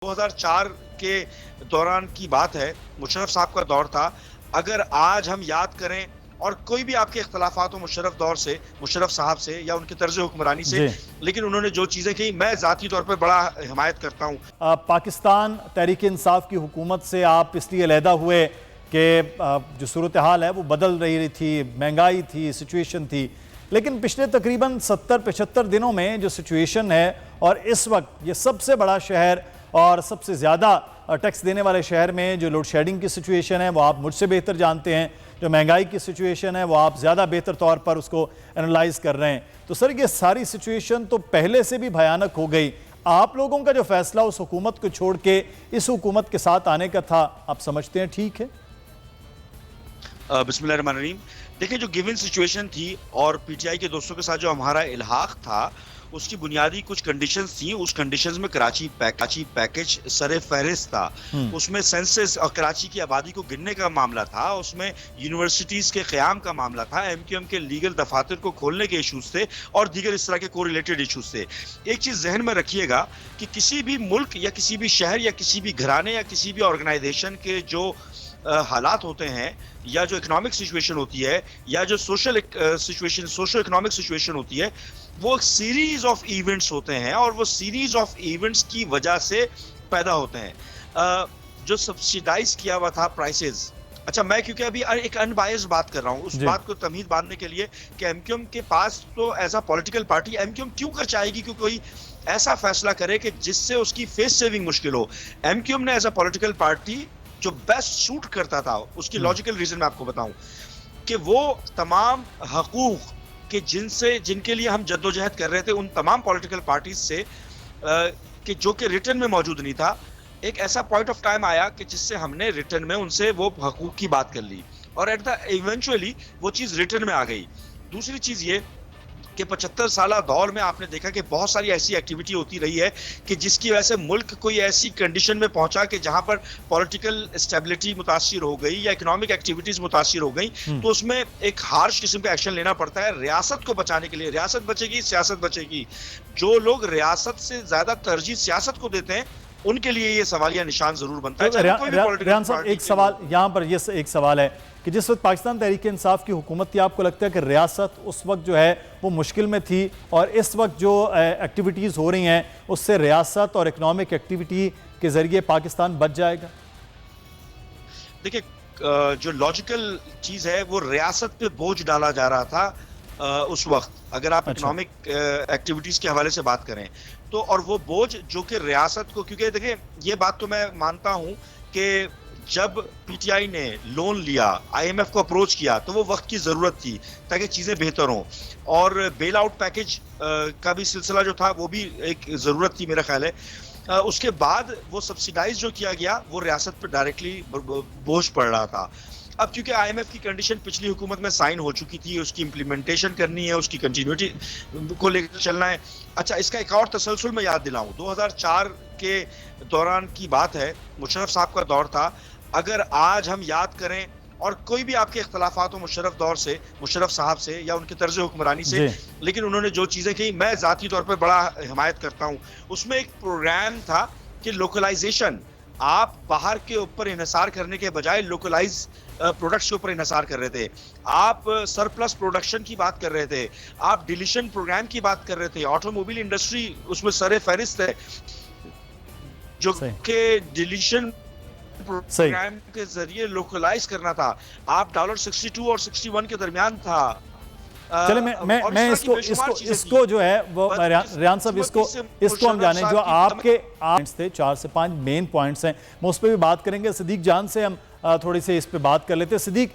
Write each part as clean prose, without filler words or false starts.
2004 के दौरान की बात है, मुशर्रफ साहब का दौर था। अगर आज हम याद करें और कोई भी आपके इख्तलाफात हो मुशर्रफ दौर से, मुशर्रफ साहब से या उनके तर्ज हुक्मरानी से, जी। लेकिन उन्होंने जो चीज़ें की, मैं ज़ाती तौर पर बड़ा हिमायत करता हूँ। पाकिस्तान तहरीक इंसाफ की हुकूमत से आप इसलिए अलहदा हुए कि जो सूरत हाल है वो बदल रही थी, महंगाई थी, सिचुएशन थी। लेकिन पिछले तकरीबन 70-75 दिनों में जो सिचुएशन है और इस वक्त ये सबसे बड़ा शहर और सबसे ज़्यादा टैक्स देने वाले शहर में जो लोड शेडिंग की सिचुएशन है वो आप मुझसे बेहतर जानते हैं, जो महंगाई की सिचुएशन है वो आप ज़्यादा बेहतर तौर पर उसको एनालाइज कर रहे हैं। तो सर ये सारी सिचुएशन तो पहले से भी भयानक हो गई। आप लोगों का जो फैसला उस हुकूमत को छोड़ के इस हुकूमत के साथ आने का था, आप समझते हैं ठीक है? बिस्मिल्लाहिर्रहमानिर्रहीम। देखिए, जो गिवन सिचुएशन थी और पीटीआई के दोस्तों के साथ जो हमारा इल्हाक था, उसकी बुनियादी कुछ कंडीशंस थी। उस कंडीशंस में कराची पैकेज सरे फहरिस्त था। उसमें सेंसस और कराची की आबादी को गिनने का मामला था, उसमें यूनिवर्सिटीज के क़याम का मामला था, एमक्यूएम के लीगल दफातर को खोलने के इशूज थे और दीगर इस तरह के को रिलेटेड इशूज थे। एक चीज़ जहन में रखिएगा कि किसी भी मुल्क या किसी भी शहर या किसी भी घराने या किसी भी ऑर्गेनाइजेशन के जो हालात होते हैं या जो इकोनॉमिक सिचुएशन होती है या जो सोशल इकोनॉमिक सिचुएशन होती है, वो एक सीरीज ऑफ इवेंट्स होते हैं और वो सीरीज ऑफ इवेंट्स की वजह से पैदा होते हैं। जो सब्सिडाइज किया हुआ था प्राइसेस, अच्छा, मैं क्योंकि अभी एक अनबायस्ड बात कर रहा हूँ, उस बात को तमीज बांधने के लिए कि एमक्यूएम के पास तो as a political party MQM क्यों कर चाहेगी कि कोई ऐसा फैसला करे कि जिससे उसकी फेस सेविंग मुश्किल हो। एमक्यूएम ने एज अ पॉलिटिकल पार्टी जो बेस्ट सूट करता था, उसकी लॉजिकल रीजन मैं आपको बताऊं कि वो तमाम हकूक के जिनके लिए हम जद्दोजहद कर रहे थे, उन तमाम पॉलिटिकल पार्टीज से कि जो कि रिटर्न में मौजूद नहीं था, एक ऐसा पॉइंट ऑफ टाइम आया कि जिससे हमने रिटर्न में उनसे वो हकूक की बात कर ली और एट द इवेंचुअली वो चीज़ रिटर्न में आ गई। दूसरी चीज़ ये कि 75 साल दौर में आपने देखा कि बहुत सारी ऐसी एक्टिविटी होती रही है कि जिसकी वजह से मुल्क कोई ऐसी कंडीशन में पहुंचा कि जहां पर पॉलिटिकल स्टेबिलिटी मुतासिर हो गई या इकोनॉमिक एक्टिविटीज मुतासिर हो गई, तो उसमें एक हार्श किस्म का एक्शन लेना पड़ता है रियासत को बचाने के लिए। रियासत बचेगी, सियासत बचेगी। जो लोग रियासत से ज्यादा तरजीह सियासत को देते हैं, उनके लिए ये सवालिया निशान जरूर बनता है। रेहान साहब, एक सवाल यहाँ पर, ये एक सवाल है कि जिस वक्त पाकिस्तान तहरीक इंसाफ की हुकूमत थी, आपको लगता है कि रियासत उस वक्त जो है वो मुश्किल में थी और इस वक्त जो एक्टिविटीज़ हो रही हैं उससे रियासत और इकनॉमिक एक्टिविटी के ज़रिए पाकिस्तान बच जाएगा? देखिए, जो लॉजिकल चीज़ है वो रियासत पे बोझ डाला जा रहा था उस वक्त, अगर आप इकोनॉमिक एक्टिविटीज़ के हवाले से बात करें तो, और वो बोझ जो कि रियासत को, क्योंकि देखिए ये बात तो मैं मानता हूं कि जब पीटीआई ने लोन लिया, आईएमएफ को अप्रोच किया, तो वो वक्त की ज़रूरत थी ताकि चीज़ें बेहतर हों और बेल आउट पैकेज का भी सिलसिला जो था वो भी एक ज़रूरत थी मेरा ख्याल है। उसके बाद वो सब्सिडाइज जो किया गया वो रियासत पर डायरेक्टली बोझ पड़ रहा था। अब क्योंकि आईएमएफ की कंडीशन पिछली हुकूमत में साइन हो चुकी थी, उसकी इम्प्लीमेंटेशन करनी है, उसकी कंटिन्यूटी को लेकर चलना है। अच्छा, इसका एक और तसलसल में याद दिलाऊं, 2004 के दौरान की बात है, मुशर्रफ साहब का दौर था। अगर आज हम याद करें और कोई भी आपके इख्तलाफात हो मुशर्रफ दौर से, मुशर्रफ साहब से या उनके तर्ज हुक्मरानी से, लेकिन उन्होंने जो चीज़ें की, मैं ज़ाती तौर पर बड़ा हिमायत करता हूँ। उसमें एक प्रोग्राम था कि लोकलाइजेशन, आप बाहर के ऊपर इन्हिसार करने के बजाय लोकलाइज प्रोडक्ट्स के ऊपर इन्हिसार कर रहे थे, आप सरप्लस प्रोडक्शन की बात कर रहे थे, आप डिलीशन प्रोग्राम की बात कर रहे थे। ऑटोमोबाइल इंडस्ट्री उसमें सरे फहरिस्त है, जो कि डिलीशन प्रोग्राम के जरिए लोकलाइज करना था। आप $62 और 61 के दरमियान था। चले मैं इसको जो है वो रेहान साहब, इसको हम जाने, जो आपके पॉइंट्स थे, 4 से 5 मेन पॉइंट्स हैं, मैं उस पर भी बात करेंगे। सिद्दीक जान से हम थोड़ी सी इस पे बात कर लेते हैं। सिद्दीक,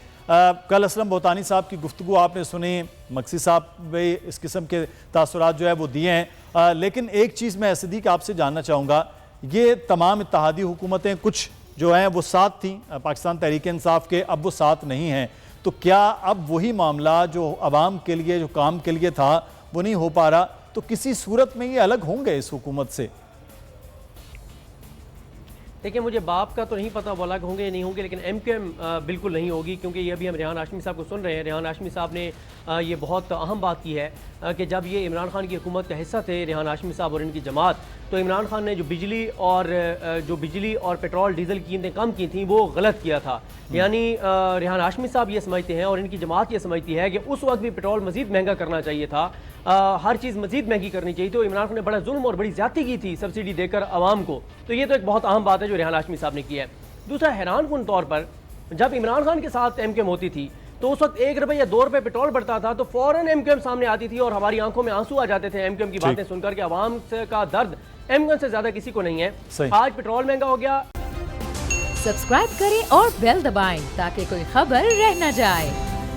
कल असलम बोतानी साहब की गुफ्तगू आपने सुनी, मक्सी साहब भी इस किस्म के तासुरात जो है वो दिए हैं, लेकिन एक चीज़ मैं सिद्दीक आपसे जानना चाहूँगा, ये तमाम इत्तेहादी हुकूमतें कुछ जो हैं वो साथ थी पाकिस्तान तहरीक इंसाफ के, अब वो साथ नहीं हैं, तो क्या अब वही मामला जो अवाम के लिए, जो काम के लिए था, वो नहीं हो पा रहा, तो किसी सूरत में ये अलग होंगे इस हुकूमत से? देखिए, मुझे बाप का तो नहीं पता बोला कि होंगे या नहीं होंगे, लेकिन MQM बिल्कुल नहीं होगी, क्योंकि ये अभी हम रेहान हाशमी साहब को सुन रहे हैं। रेहान हाशमी साहब ने ये बहुत अहम बात की है कि जब ये इमरान खान की हुकूमत का हिस्सा थे, रेहान हाशमी साहब और इनकी जमात, तो इमरान खान ने जो बिजली और पेट्रोल डीजल की कीमतें कम की थी वो गलत किया था। यानी रेहान हाशमी साहब ये समझते हैं और इनकी जमात ये समझती है कि उस वक्त भी पेट्रोल मजीद महंगा करना चाहिए था, हर चीज़ मजीद महंगी करनी चाहिए। तो इमरान खान ने बड़ा जुल्म और बड़ी ज्यादती की थी सब्सिडी देकर आवाम को। तो ये तो एक बहुत अहम बात है जो रेहान हाशमी साहब ने की है। दूसरा, हैरानकुन तौर पर जब इमरान खान के साथ MQM होती थी तो उस वक्त 1 रुपये या 2 रुपये पेट्रोल बढ़ता था तो फौरन MQM सामने आती थी और हमारी आंखों में आंसू आ जाते थे MQM की बातें सुनकर के आवाम का दर्द MQM से ज्यादा किसी को नहीं है। आज पेट्रोल महंगा हो गया। सब्सक्राइब करें और बेल दबाएं ताकि कोई खबर रह न जाए।